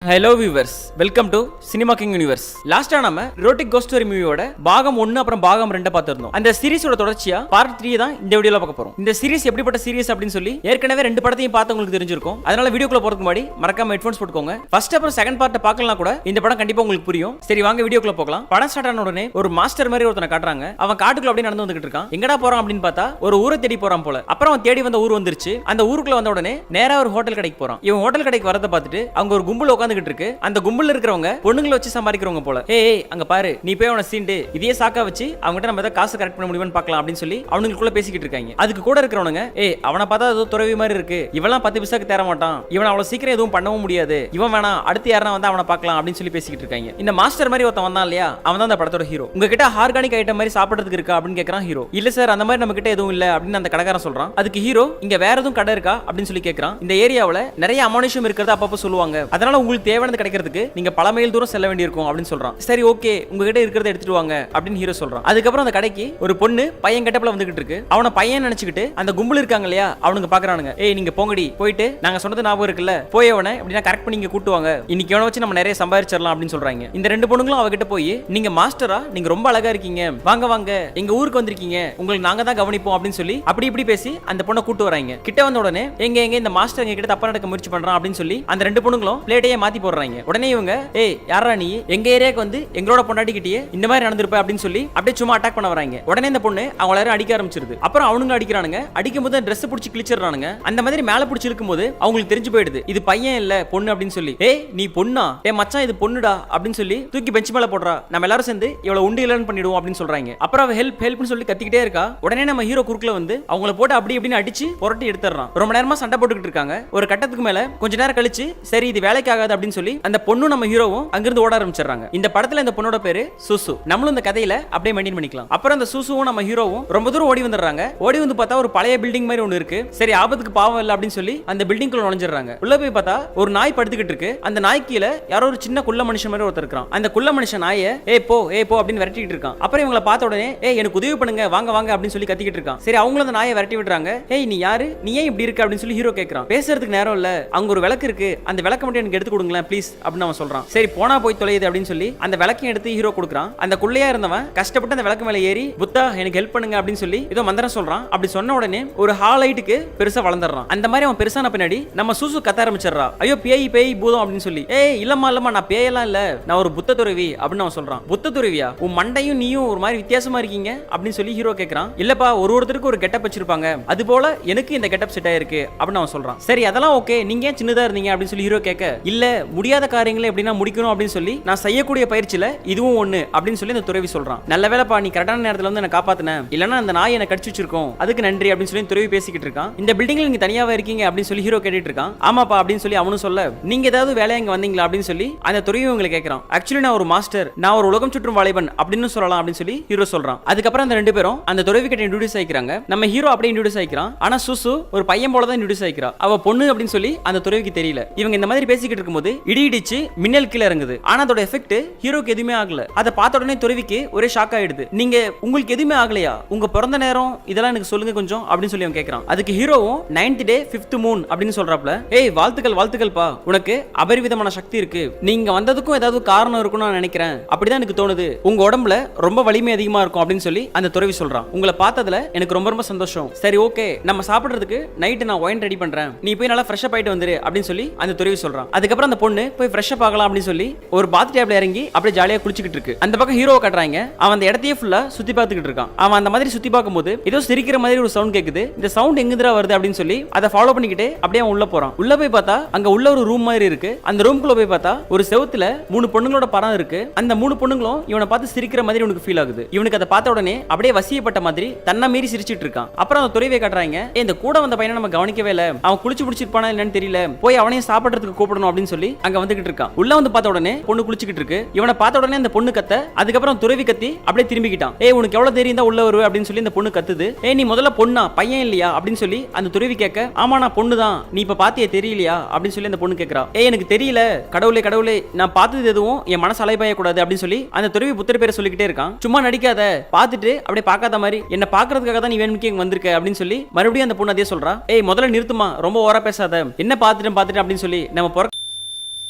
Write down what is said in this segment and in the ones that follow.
Hello viewers, welcome to cinema king universe. லாஸ்டா நம்ம ரோட்டிக் cost story மூவியோட பாகம் 1 அப்புறம் பாகம் 2 பார்த்திருந்தோம். அந்த சீரிஸோட தொடர்ச்சியா பார்ட் 3 தான் இந்த வீடியோல பார்க்க போறோம். இந்த சீரிஸ் எப்படிப்பட்ட சீரிஸ் அப்படின்னு சொல்லி ஏற்கனவே 2 படத்தையும் பார்த்து உங்களுக்கு தெரிஞ்சிருக்கும். அதனால வீடியோக்குள்ள போறதுக்கு முன்னாடி மறக்காம ஹெட்ஃபோன்ஸ் போட்டுக்கோங்க. ஃபர்ஸ்ட் அப்புறம் செகண்ட் பார்ட் பார்க்கலாம் கூட இந்த படம் கண்டிப்பா உங்களுக்கு புரியும். சரி வாங்க வீடியோக்குள்ள போகலாம். படம் ஸ்டார்ட் ஆன உடனே ஒரு மாஸ்டர் மாதிரி ஒருத்தனை காட்டுறாங்க. அவன் காட்டுக்குள்ள அப்படியே நடந்து வந்துகிட்டு இருக்கான். எங்கடா போறான் அப்படின்னு பார்த்தா ஒரு ஊரை தேடி போறான் போல. அப்புறம் அவன் தேடி வந்த ஊர் வந்துருச்சு. அந்த ஊருக்குள்ள வந்த உடனே நேரா ஒரு ஹோட்டல் கடைக்கு போறான். இவன் ஹோட்டல் கடைக்கு வரத பார்த்துட்டு அங்க ஒரு கும்பல் உட்கார்ந்துகிட்டு இருக்கு. அந்த கும்பல்ல இருக்கிறவங்க பொண்ணுங்களை வச்சு சம்பாதிக்கிறவங்க போல. ஏய் அங்க பாரு, நீ போய் அவனை சீண்டு இதே சாக்கா வச்சு அவங்ககிட்ட நம்ம ஏதாவது காசு கரெக்ட் பண்ண முடியுமான்னு பார்க்கலாம் அப்படின்னு சொல்லி அவங்களுக்குள்ள பேசிக்கிட்டு இருக்காங்க. அதுக்கு கூட இருக்கிறவனுங்க ஏய் அவனை பார்த்தா ஏதோ துறவி மாதிரி இருக்கு, இவெல்லாம் 10 பைசாக்கு தர மாட்டான், இவன் அவ்வளவு சீக்கிரம் எதுவும் பண்ணவும் முடியாது, இவன் வேணா அடுத்து யாரா வந்து அவனை பார்க்கலாம் அப்படின்னு சொல்லி பேசிக்கிட்டு இருக்காங்க. இந்த மாஸ்டர் மாதிரி ஒருத்தன் வந்தான் இல்லையா, அவன் தான் அந்த படத்தோட ஹீரோ. உங்ககிட்ட ஆர்கானிக் ஐட்டம் மாதிரி சாப்பிடுறதுக்கு இருக்கா அப்படின்னு கேட்கறான் ஹீரோ. இல்ல சார் அந்த மாதிரி நம்ம கிட்ட எதுவும் இல்ல அப்படின்னு அந்த கடைக்காரன் சொல்றான். அதுக்கு ஹீரோ இங்க வேற எதுவும் கடை இருக்கா அப்படின்னு சொல்லி கேட்கறான். இந்த ஏரியாவுல நிறைய அமானுஷம் இருக்கிறது அப்பப்போ சொல்லுவாங்க, அதனால உங்களுக்கு தேவையானது கிடைக்கிறதுக்கு நீங்க பல மைல் தூரம் செல்ல வேண்டியிருக்கும் அப்படின்னு சொல்றான். சரி ஓகே, உங்ககிட்ட இருக்கிறத எடுத்துட்டு வாங்க அப்படின்னு ஹீரோ சொல்றான். அதுக்கப்புறம் அந்த கடைக்கு ஒரு பொண்ணு பையன் கெட்டப்ல வந்துகிட்டு இருக்கு. அவனை பையன் நினைச்சுக்கிட்டு அந்த கும்பல் இருக்காங்க இல்லையா, அவனுங்க பாக்குறானுங்க. ஏய் நீங்க போங்கடி, போயிட்டு நாங்க சொன்னது ஞாபகம் இருக்குல்ல, போய் அவனை எப்படின்னா கரெக்ட் பண்ணி இங்க கூட்டுவாங்க, இன்னைக்கு அவனை வச்சு நம்ம நிறைய சம்பாதிச்சிடலாம் அப்படின்னு சொல்றாங்க. இந்த 2 பொண்ணுங்களும் அவகிட்ட போய் நீங்க மாஸ்டரா, நீங்க ரொம்ப அழகா இருக்கீங்க, வாங்க வாங்க எங்க ஊருக்கு வந்திருக்கீங்க, உங்களுக்கு நாங்க தான் கவனிப்போம் அப்படின்னு சொல்லி அப்படி இப்படி பேசி அந்த பொண்ணை கூட்டு வராங்க. கிட்ட வந்த உடனே எங்க எங்க இந்த மாஸ்டர் எங்க கிட்ட தப்பா நடக்க முயற்சி பண்றான் அப்படின்னு சொல்லி அந்த 2 பொண்ணுங்களும் பிளேட்டையே மாத்தி போடுறாங்க. உடனே இவங்க ஏய் யாரா நீ, எங்க ஏரியாக்கு வந்து எங்களோட பொண்டாட்டிக்கிட்டே இந்த மாதிரி நடந்துருப்ப அப்படின்னு சொல்லி அப்படியே சும்மா அட்டாக் பண்ண வராங்க. உடனே இந்த பொண்ணு அவங்க எல்லாரும் அடிக்க ஆரம்பிச்சிருது. அப்புறம் அவனுங்க அடிக்கிறானுங்க. அடிக்கும் போது ட்ரெஸ் பிடிச்சி கிழிச்சிடறானுங்க. அந்த மாதிரி மேல பிடிச்சி இருக்கும் போது அவங்களுக்கு தெரிஞ்சு போயிடுது இது பையன் இல்ல பொண்ணு அப்படின்னு சொல்லி. ஏய் நீ பொண்ணா, ஏ மச்சான் இது பொண்ணுடா அப்படின்னு சொல்லி தூக்கி பெஞ்ச் மேல போடுறா. நம்ம எல்லாரும் சேர்ந்து இவளை உண்டு இல்லன்னு பண்ணிடுவோம் அப்படின்னு சொல்றாங்க. அப்புறம் அவ ஹெல்ப் ஹெல்ப்னு சொல்லி கத்திக்கிட்டே இருக்கா. உடனே நம்ம ஹீரோ குறுக்குல வந்து அவங்கள போட்டு அப்படி இப்படின்னு அடிச்சு புரட்டி எடுத்துறான். ரொம்ப நேரமா சண்டை போட்டுக்கிட்டு இருக்காங்க. ஒரு கட்டத்துக்கு மேல கொஞ்ச நேரம் கழிச்சு சரி இது வேலைக்கு ஆகாது அப்படின்னு சொல்லி அந்த பொண்ணு நம்ம ஹீரோவும் அங்கிருந்து ஓட ஆரம்பிச்சிடறாங்க. இந்த படத்துல இந்த பொண்ணோட பேரு சுசு. நம்மளும் இந்த கதையில அப்படியே மெயின்டைன் பண்ணிக்கலாம். அப்புறம் அந்த சுசுவும் நம்ம ஹீரோவும் ரொம்ப தூரம் ஓடி வந்துடுறாங்க. ஓடி வந்து பார்த்தா ஒரு பழைய பில்டிங் மாதிரி ஒன்னு இருக்கு. சரி ஆபத்துக்கு பாவம் இல்ல அப்படின்னு சொல்லி அந்த பில்டிங்குள்ள நுழைஞ்சிடறாங்க. உள்ள போய் பார்த்தா ஒரு நாய் படுத்துக்கிட்டு இருக்கு. அந்த நாய் கீழ யாரோ ஒரு சின்ன குள்ள மனுஷன் மாதிரி ஒருத்தர் இருக்கான். அந்த குள்ள மனுஷன் நாயை ஏ போ அப்படின்னு விரட்டிட்டு இருக்கான். அப்புறம் இவங்களை பார்த்த உடனே ஏய் எனக்கு உதவி பண்ணுங்க வாங்க வாங்க அப்படின்னு சொல்லி கத்திக்கிட்டு இருக்கான். சரி அவங்களும் அந்த நாயை விரட்டி விடுறாங்க. ஏய் நீ யாரு, நீ ஏன் இப்படி இருக்க அப்படின்னு சொல்லி ஹீரோ கேட்கறான். பேசுறதுக்கு நேரம் இல்ல, அங்க ஒரு விளக்கு இருக்கு, அந்த விளக்க மட்டும் எனக்கு எடுத்து கொடுங்களேன் ப்ளீஸ் அப்படின்னு அவன் சொல்றான். சரி போனா போய் தொலையுது அப்படின்னு சொல்லி அந்த விளக்கையும் எடுத்து ஹீரோ கொடுக்குறான். அந்த குள்ளையா இருந்தவன் கஷ்டப்பட்டு அந்த விளக்கு மேல ஏறி புத்தா எனக்கு ஹெல்ப் பண்ணுங்க அப்படின்னு சொல்லி ஏதோ மந்திரம் சொல்றான். அப்படி சொன்ன உடனே ஒரு ஹாலைட்டுக்கு பெருசா வளர்ந்துறான். அந்த மாதிரி அவன் பெருசான பின்னாடி நம்ம சூசு கத்த ஆரம்பிச்சிடறா. ஐயோ பேய் பேய் பூதம் அப்படின்னு சொல்லி. ஏய் இல்லம்மா நான் பேயெல்லாம் இல்ல, நான் ஒரு புத்த துறவி அப்படின்னு அவன் சொல்றான். புத்த துறவியா, உன் மண்டையும் நீயும் ஒரு மாதிரி வித்தியாசமா இருக்கீங்க அப்படின்னு சொல்லி ஹீரோ கேட்கறான். இல்லப்பா ஒருத்தருக்கு ஒரு கெட்டப் வச்சிருப்பாங்க, அது போல எனக்கு இந்த கெட்டப் செட் ஆயிருக்கு அப்படின்னு அவன் சொல்றான். சரி அதெல்லாம் ஓகே, நீங்க ஏன் சின்னதா இருந்தீங்க அப்படின்னு சொல்லி ஹீரோ கேட்க இல்ல முடியாத காரியங்களை எப்படின்னா முடிக்கணும் அப்படின்னு சொல்லி நான் செய்யக்கூடிய பயிற்சியில இதுவும் ஒண்ணு அப்படின்னு சொல்லி இந்த துறவி சொல்றான். நல்ல வேலைப்பா நீ கரெக்டான நேரத்துல வந்து என்ன காப்பாத்தின, இல்லன்னா அந்த நாய் என்ன கடிச்சு வச்சிருக்கோம், அதுக்கு நன்றி அப்படின்னு சொல்லி துறவி பேசிக்கிட்டு இருக்கான். இந்த பில்டிங்ல நீங்க தனியாவே இருக்கீங்க அப்படின்னு சொல்லி ஹீரோ கேட்டுட்டு இருக்கான். ஆமாப்பா அப்படின்னு சொல்லி அவனும் சொல்ல நீங்க ஏதாவது வேலையா இங்க வந்தீங்களா அப்படின்னு சொல்லி அந்த துறவி உங்களுக்கு கேட்கறான். ஆக்சுவலி நான் ஒரு மாஸ்டர், நான் ஒரு உலகம் சுற்றும் வாலிபன் அப்படின்னு சொல்லலாம் அப்படின்னு சொல்லி ஹீரோ சொல்றான். அதுக்கப்புறம் அந்த 2 பேரும் அந்த துறவி கிட்ட இன்ட்ரோடியூஸ் ஆயிக்கிறாங்க. நம்ம ஹீரோ அப்படியே இன்ட்ரோடியூஸ் ஆயிக்கிறான். ஆனா சுசு ஒரு பையன் போல தான் இன்ட்ரோடியூஸ் ஆயிக்கிறா. அவ பொண்ணு அப்படின்னு சொல்லி அந்த துறவிக்கு தெரியல. இவங்க இந்த மாதிரி பேசிக்கிட்டு இருக்கும்போது இடி இடிச்சு மின்னல் கீழ இறங்குது. ஆனா அதோட எஃபெக்ட் ஹீரோக்கு எதுவுமே ஆகல. அதை பார்த்த உடனே துறவிக்கு ஒரே ஷாக் ஆயிடுது. நீங்க உங்களுக்கு எதுவுமே ஆகலையா, உங்க பிறந்த நேரம் இதெல்லாம் எனக்கு சொல்லுங்க கொஞ்சம் அப்படின்னு சொல்லி அவன் கேட்கறான். அதுக்கு ஹீரோவும் 9th day 5th moon அப்படின்னு சொல்றாப்ல. ஏய் வாழ்த்துக்கள் பா, உனக்கு அபரிவிதமான சக்தி இருக்கு, நீங்க வந்ததுக்கும் ஏதாவது காரணம் இருக்கும்னு நான் நினைக்கிறேன், அப்படிதான் எனக்கு தோணுது, உங்க உடம்புல ரொம்ப வலிமை அதிகமா இருக்கும் அப்படின்னு சொல்லி அந்த துறவி சொல்றான். உங்களை பார்த்ததுல எனக்கு ரொம்ப ரொம்ப சந்தோஷம். சரி ஓகே, நம்ம சாப்பிடுறதுக்கு நைட் நான் ஒயின் ரெடி பண்றேன், நீ போய் நல்லா ஃப்ரெஷ் அப் ஆயிட்டு வந்துரு அப்படின்னு சொல்லி அந்த துறவி சொல்றான். அதுக்கப்புறம் அந்த பொண்ணு போய் ஃப்ரெஷ் அப் ஆகலாம் அப்படின்னு சொல்லி ஒரு பாத் டேப்ல இறங்கி அப்படியே ஜாலியா குளிச்சிட்டு இருக்கு. அந்த பக்கம் ஹீரோவை காட்டுறாங்க. அவன் அந்த இடத்தையே ஃபுல்லா சுத்தி பார்த்துக்கிட்டு இருக்கான். அவன் அந்த மாதிரி சுத்தி பார்க்கும்போது ஏதோ சிரிக்கிற மாதிரி ஒரு சவுண்ட் கேக்குது. இந்த சவுண்ட் எங்கிருந்தா வருது அப்படின்னு சொல்லி அதை ஃபாலோ பண்ணிக்கிட்டே அப்படியே உள்ள போறான். உள்ள போய் பார்த்தா அங்க உள்ள ஒரு ரூம் மாதிரி இருக்கு. அந்த ரூம்குள்ள போய் பார்த்தா ஒரு செவுத்துல 3 பொண்ணுங்களோட படம் இருக்கு. அந்த 3 பொண்ணுங்களும் இவனை பார்த்து சிரிக்கிற மாதிரி உனக்கு ஃபீல் ஆகுது. இவனுக்கு அதை பார்த்த உடனே அப்படியே வசியப்பட்ட மாதிரி தன்னை மீறி சிரிச்சிட்டு இருக்கான். அப்புறம் அந்த துறவியை காட்டுறாங்க. இந்த கூட வந்த பையனை நம்ம கவனிக்கவே இல்ல, அவன் குளிச்சு பிடிச்சிருப்பானா என்னன்னு தெரியல, போய் அவனையும் சாப்பிடுறதுக்கு கூப்பிடணும் அப்படின்னு சொல்லி அங்க வந்துகிட்டு இருக்கான். உள்ள வந்து பார்த்த உடனே பொண்ணு குளிச்சுக்கிட்டு இருக்கு. இவனை பார்த்த உடனே அந்த பொண்ணு கத்த, அதுக்கப்புறம் துறவி கத்தி அப்படியே திரும்பிக்கிட்டான். ஏய் உனக்கு எவ்வளவு தெரியும் தான் உள்ள வருவே அப்படின்னு சொல்லி இந்த பொண்ணு கத்துது. ஏய் நீ முதல்ல பொண்ணா பையன் இல்லையா அப்படின்னு சொல்லி அந்த துறவி கேட்க, ஆமா நான் பொண்ணு தான், நீ இப்ப பாத்தியே தெரியலையா அப்படின்னு சொல்லி அந்த பொண்ணு கேட்கறா. ஏய் எனக்கு தெரியல, கடவுளே நான் பார்த்தது எதுவும் என் மனசு அலைபாய கூடாது அப்படின்னு சொல்லி அந்த துறவி புத்தர் பேரை சொல்லிக்கிட்டே இருக்கான். சும்மா நடிக்காத, பார்த்துட்டு அப்படியே பார்க்காத மாதிரி என்ன பாக்குறதுக்காக தான் நீ வேணும்க்கே இங்க வந்திருக்க அப்படின்னு சொல்லி மறுபடியும் அந்த பொண்ணு அதே சொல்றா. ஏய் முதல்ல நிறுத்துமா, ரொம்ப ஓவரா பேசாத, என்ன பார்த்துட்டு அப்படின்னு சொல்லி நம்ம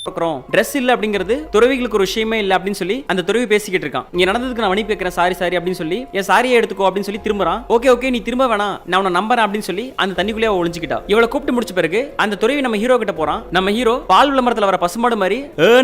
ட்ரெஸ் இல்ல அப்படிங்கிறது துறவிகளுக்கு ஒரு விஷயமே இல்ல அப்படின்னு சொல்லி அந்த துறவி பேசிக்கிட்டு இருக்கான். இங்க நடந்ததுக்கு நான் மன்னிப்பு கேட்கிறேன், சாரி சாரி அப்படின்னு சொல்லி என் சாரியை எடுத்துக்கோ அப்படின்னு சொல்லி திரும்பறான். ஓகே ஓகே நீ திரும்ப வேணாம், நான் உன்னை நம்பறேன் அப்படின்னு சொல்லி அந்த தண்ணிக்குள்ளே ஒளிஞ்சுக்கிட்டா. இவளை கூப்பிட்டு முடிச்ச பிறகு அந்த துறவி நம்ம ஹீரோ கிட்ட போறான். நம்ம ஹீரோ பால் விளம்பரத்துல வர பசுமாடு மாதிரி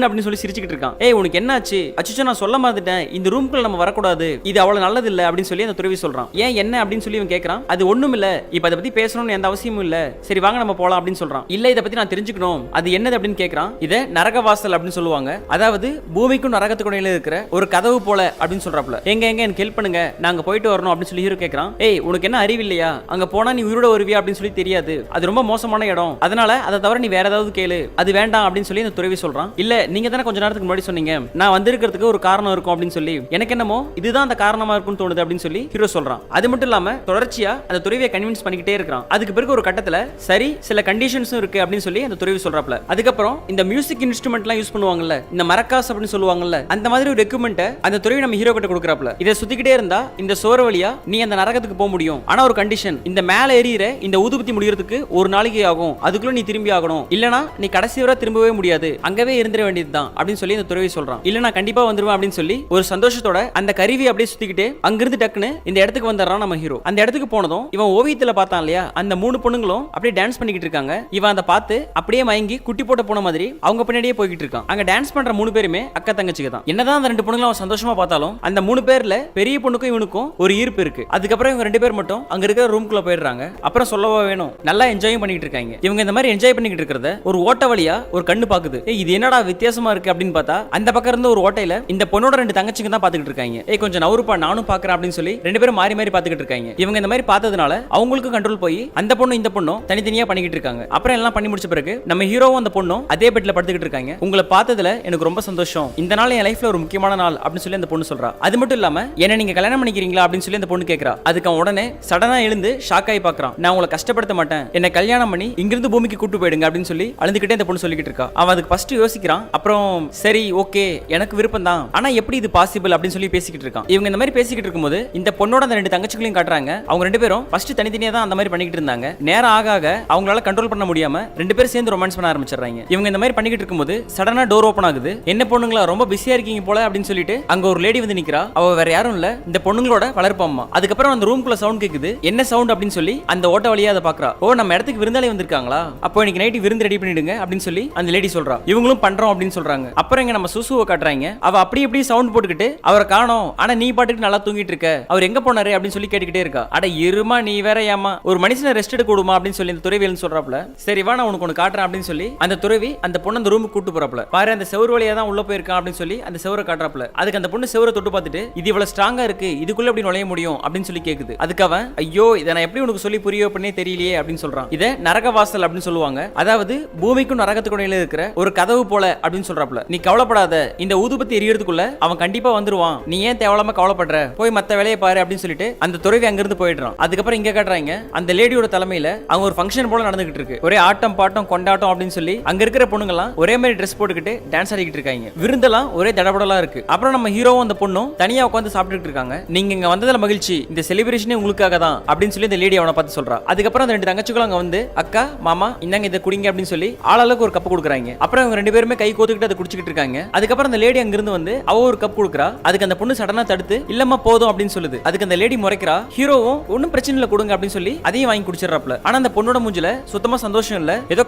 அப்படின்னு சொல்லி சிரிச்சுக்கிட்டு இருக்கான். ஏய் உனக்கு என்ன ஆச்சு? அச்சோ நான் சொல்ல மாட்டேன், இந்த ரூம்குள்ள நம்ம வரக்கூடாது, இது அவ்வளவு நல்லது இல்ல அப்படின்னு சொல்லி அந்த துறவி சொல்றான். ஏன் என்ன அப்படின்னு சொல்லி இவன் கேட்கறான். அது ஒண்ணும் இல்ல, இப்ப அதை பத்தி பேசணும்னு எந்த அவசியமும் இல்ல, சரி வாங்க நம்ம போலாம் அப்படின்னு சொல்றான். இல்ல இதை பத்தி நான் தெரிஞ்சுக்கணும், அது என்னது அப்படின்னு கேட்கறான். இதை நரகவாசல் அப்படின்னு சொல்லுவாங்க, அதாவது பூமிக்கும் நரகத்துக்கும் இடையில இருக்கிற ஒரு கதவு போல அப்படின்னு சொல்றாப்ல. எங்க எனக்கு ஹெல்ப் பண்ணுங்க, நாங்க போயிட்டு வரணும் அப்படின்னு சொல்லி ஹீரோ கேட்கறான். ஏய் உனக்கு என்ன அறிவு இல்லையா? அங்க போனா நீ உயிரோட வருவியா அப்படின்னு சொல்லி தெரியாது, அது ரொம்ப மோசமான இடம், அதனால அதை தவிர நீ வேற ஏதாவது கேளு, அது வேண்டாம் அப்படின்னு சொல்லி அந்த துறவி சொல்றான். இல்ல நீங்க தானே கொஞ்ச நேரத்துக்கு முன்னாடி சொன்னீங்க நான் வந்திருக்கிறதுக்கு ஒரு காரணம் இருக்கும் அப்படின்னு சொல்லி, எனக்கு என்னமோ இதுதான் அந்த காரணமா இருக்கும்னு தோணுது அப்படின்னு சொல்லி ஹீரோ சொல்றான். அது மட்டும் இல்லாம தொடர்ச்சியா அந்த துறவியை கன்வின்ஸ் பண்ணிக்கிட்டே இருக்கான். அதுக்கு பிறகு ஒரு கட்டத்துல சரி சில கண்டிஷன்ஸும் இருக்கு அப்படின்னு சொல்லி அந்த துறவி சொல்றாப்ல. அதுக்கப்புறம் இந்த மியூசிக் இன்ஸ்ட்ருமெண்ட்லாம் யூஸ் பண்ணுவாங்கல்ல, இந்த மரக்காஸ் அப்படின்னு சொல்லுவாங்கல்ல, அந்த மாதிரி ஒரு எக்யூப்மெண்ட்டை அந்த துறவி நம்ம ஹீரோ கிட்ட கொடுக்கறாப்ல. இதை சுத்திக்கிட்டே இருந்தா இந்த சோர வழியா நீ அந்த நரகத்துக்கு போக முடியும், ஆனா ஒரு கண்டிஷன், இந்த மேல எரியிற இந்த ஊதுபத்தி முடியறதுக்கு ஒரு நாளைக்கு ஆகும், அதுக்குள்ள நீ திரும்பி ஆகணும், இல்லனா நீ கடைசி வரை திரும்பவே முடியாது, அங்கவே இருந்துட வேண்டியதுதான் அப்படின்னு சொல்லி அந்த துறவி சொல்றான். இல்ல நான் கண்டிப்பா வந்துருவேன் அப்படின்னு சொல்லி ஒரு சந்தோஷத்தோட அந்த கருவி அப்படியே சுத்திக்கிட்டு அங்கிருந்து டக்குன்னு இந்த இடத்துக்கு வந்துடுறான் நம்ம ஹீரோ. அந்த இடத்துக்கு போனதும் இவன் ஓவியத்துல பார்த்தான் இல்லையா, அந்த 3 பொண்ணுங்களும் அப்படியே டான்ஸ் பண்ணிக்கிட்டு இருக்காங்க. இவன் அதை பார்த்து அப்படியே மயங்கி குட்டி போட்ட போன மாதிரி அவங்க பின்னாடியே போய்கிட்டு இருக்கான். அங்க டான்ஸ் பண்ற 3 பேருமே அக்கா தங்கச்சிக்கு தான். என்னதான் அந்த 2 பொண்ணுங்களும் அவன் சந்தோஷமா பார்த்தாலும் அந்த 3 பேர்ல பெரிய பொண்ணுக்கும் இவனுக்கும் ஒரு ஈர்ப்பு இருக்கு. அதுக்கப்புறம் இவங்க 2 பேர் மட்டும் அங்க இருக்கிற ரூம்குள்ள போயிடுறாங்க. அப்புறம் சொல்லவா வேணும், நல்லா என்ஜாய் பண்ணிட்டு இருக்காங்க. இவங்க இந்த மாதிரி என்ஜாய் பண்ணிட்டு இருக்கிறத ஒரு ஓட்ட வழியா ஒரு கண்ணு பாக்குது. இது என்னடா வித்தியாசமா இருக்கு அப்படின்னு பார்த்தா அந்த பக்கம் இருந்து ஒரு ஓட்டையில இந்த பொண்ணோட 2 தங்கச்சிங்க தான் பாத்துக்கிட்டு இருக்காங்க. கொஞ்சம் நவுறுப்பா நானும் பாக்குறேன் அப்படின்னு சொல்லி 2 பேரும் மாறி மாறி பாத்துக்கிட்டு இருக்காங்க. இவங்க இந்த மாதிரி பார்த்ததுனால அவங்களுக்கு கண்ட்ரோல் போய் அந்த பொண்ணு இந்த பொண்ணும் தனித்தனியா பண்ணிக்கிட்டு இருக்காங்க. அப்புறம் எல்லாம் பண்ணி முடிச்ச பிறகு நம்ம ஹீரோவும் அந்த பொண்ணும் அதே பெட்ல படுத்துக்கிட்டு இருக்காங்க. உங்களை பார்த்ததுல எனக்கு ரொம்ப சந்தோஷம், இந்த நாள் என் லைஃப்ல ஒரு முக்கியமான நாள் அப்படின்னு சொல்லி அந்த பொண்ணு சொல்றா. அது மட்டும் இல்லாம என்ன நீங்க கல்யாணம் பண்ணிக்கிறீங்களா அப்படின்னு சொல்லி அந்த பொண்ணு கேட்கறா. அதுக்கு அவன் உடனே சடனா எழுந்து ஷாக் ஆகி பாக்குறான். நான் உங்களை கஷ்டப்படுத்த மாட்டேன், என்ன கல்யாணம் பண்ணி இங்கிருந்து பூமிக்கு கூட்டு போயிடுங்க அப்படின்னு சொல்லி அழுதுகிட்டே அந்த பொண்ணு சொல்லிக்கிட்டு இருக்கா. அவன் அதுக்கு ஃபர்ஸ்ட் யோசிக்கிறான். அப்புறம் சரி ஓகே எனக்கு விருப்பம் தான், ஆனா எப்படி இது பாசிபிள் அப்படின்னு சொல்லி பேசிக்கிட்டு இருக்கான். இவங்க இந்த மாதிரி பேசிக்கிட்டு இருக்கும்போது இந்த பொண்ணோட அந்த 2 தங்கச்சிகளையும் காட்டுறாங்க. அவங்க 2 பேரும் ஃபர்ஸ்ட் தனித்தனியா தான் அந்த மாதிரி பண்ணிக்கிட்டு இருந்தாங்க. நேரம் ஆக ஆக அவங்களால கண்ட்ரோல் பண்ண முடியாம 2 பேரும் சேர்ந்து ரொமான்ஸ் பண்ண ஆரம்பிச்சிடுறாங்க. இவங்க இந்த மாதிரி பண்ணிக்கிட்டு இருக்கும்போது சடனா டோர் ஓபன் ஆகுது. என்ன பொண்ணுங்களா ரொம்ப பிஸியா இருக்கீங்க போல அப்படின்னு சொல்லிட்டு அங்க ஒரு லேடி வந்து நிக்கிறா. அவ வேற யாரும் இல்ல, இந்த பொண்ணுங்களோட வளர்ப்பு அம்மா. அதுக்கப்புறம் அந்த ரூம்குள்ள சவுண்ட் கேக்குது. என்ன சவுண்ட் அப்படின்னு சொல்லி அந்த ஓட்ட வழியா அதை பாக்குறா. ஓ நம்ம இடத்துக்கு விருந்தாளி வந்திருக்காங்களா, அப்போ இன்னைக்கு நைட் விருந்து ரெடி பண்ணிடுங்க அப்படின்னு சொல்லி அந்த லேடி சொல்றா. இவங்களும் பண்றோம் அப்படின்னு சொல்றாங்க. அப்புறம் இங்க நம்ம சுசுவை காட்டுறாங்க. அவ அப்படி இப்படி சவுண்ட் போட்டுக்கிட்டு அவரை காணோம், ஆனா நீ பாட்டுக்கு நல்லா தூங்கிட்டு இருக்க, அவர் எங்க போனாரு அப்படின்னு சொல்லி கேட்டுக்கிட்டே இருக்கா. அட இருமா நீ வேற ஏமா, ஒரு மனுஷனை ரெஸ்ட் எடுக்க விடுமா அப்படின்னு சொல்லி அந்த துறவியல்னு சொல்றாப்ல. சரி வா நான் உனக்கு ஒன்று காட்டுறேன் அப்படின்னு சொல்லி அந்த துறவி அந்த பொண்ணு அந்த ரூமுக்கு கூட்டு போறாப்ல. பாரு அந்த செவுரு வழியா தான் உள்ள போயிருக்கான் அப்படின்னு சொல்லி அந்த செவரை காட்டுறாப்ல. அதுக்கு அந்த பொண்ணு செவரை தொட்டு பார்த்துட்டு இது இவ்வளவு ஸ்ட்ராங்கா இருக்கு, இதுக்குள்ள எப்படி நுழைய முடியும் அப்படின்னு சொல்லி கேக்குது. அதுக்கு அவன் ஐயோ இதை நான் எப்படி உனக்கு சொல்லி புரிய பண்ணே தெரியலையே அப்படின்னு சொல்றான். இதை நரகவாசல் அப்படின்னு சொல்லுவாங்க, அதாவது பூமிக்கும் நரகத்துக்கும் இடையில இருக்கிற ஒரு கதவு போல அப்படின்னு சொல்றாப்ல. நீ கவலைப்படாத, இந்த ஊதுபத்தி எரியறதுக்குள்ள அவன் கண்டிப்பா வந்துருவான், நீ ஏன் தேவலாம கவலைப்படுற, போய் மத்த வேலையை பாரு அப்படின்னு சொல்லிட்டு அந்த துறவி அங்கிருந்து போயிடுறான். அதுக்கப்புறம் இங்க காட்டுறாங்க அந்த லேடியோட தலைமையில அவங்க ஒரு ஃபங்க்ஷன் போல நடந்துகிட்டு இருக்கு. ஒரே ஆட்டம் பாட்டம் கொண்டாட்டம் அப்படின்னு சொல்லி அங்க இருக்கிற பொண்ணுங்கலாம் ஒரே மாதிரி ட்ரெஸ் போட்டுக்கிட்டு டான்ஸ் ஆடிக்கிட்டு இருக்காங்க. விருந்தெல்லாம் ஒரே தடபடலா இருக்கு. அப்புறம் நம்ம ஹீரோவும் அந்த பொண்ணும் தனியா உட்காந்து சாப்பிட்டுட்டு இருக்காங்க. நீங்க இங்க வந்ததுல மகிழ்ச்சி, இந்த செலிப்ரேஷனே உங்களுக்காக தான் அப்படின்னு சொல்லி இந்த லேடி அவனை பார்த்து சொல்றா. அதுக்கப்புறம் அந்த 2 தங்கச்சிகளும் அங்க வந்து அக்கா மாமா இந்தாங்க இதை குடிங்க அப்படின்னு சொல்லி ஆளாளுக்கு ஒரு கப் கொடுக்குறாங்க. அப்புறம் அவங்க 2 பேருமே கை கோத்துக்கிட்டு அதை குடிச்சிட்டு இருக்காங்க. அதுக்கப்புறம் அந்த லேடி அங்க இருந்து வந்து அவ ஒரு கப் கொடுக்குறா. அதுக்கு அந்த பொண்ணு சடனா தடுத்து இல்லம்மா போதும் அப்படின்னு சொல்லுது. அதுக்கு அந்த லேடி முறைக்கிறா. ஹீரோவும் ஒன்னும் பிரச்சனை இல்ல கொடுங்க அப்படின்னு சொல்லி அதையும் வாங்கி குடிச்சிடறாப்ல. ஆனா அந்த பொண்ணோட மூஞ்சில சுத்தமா சந்தோஷம் இல்ல, ஏதோ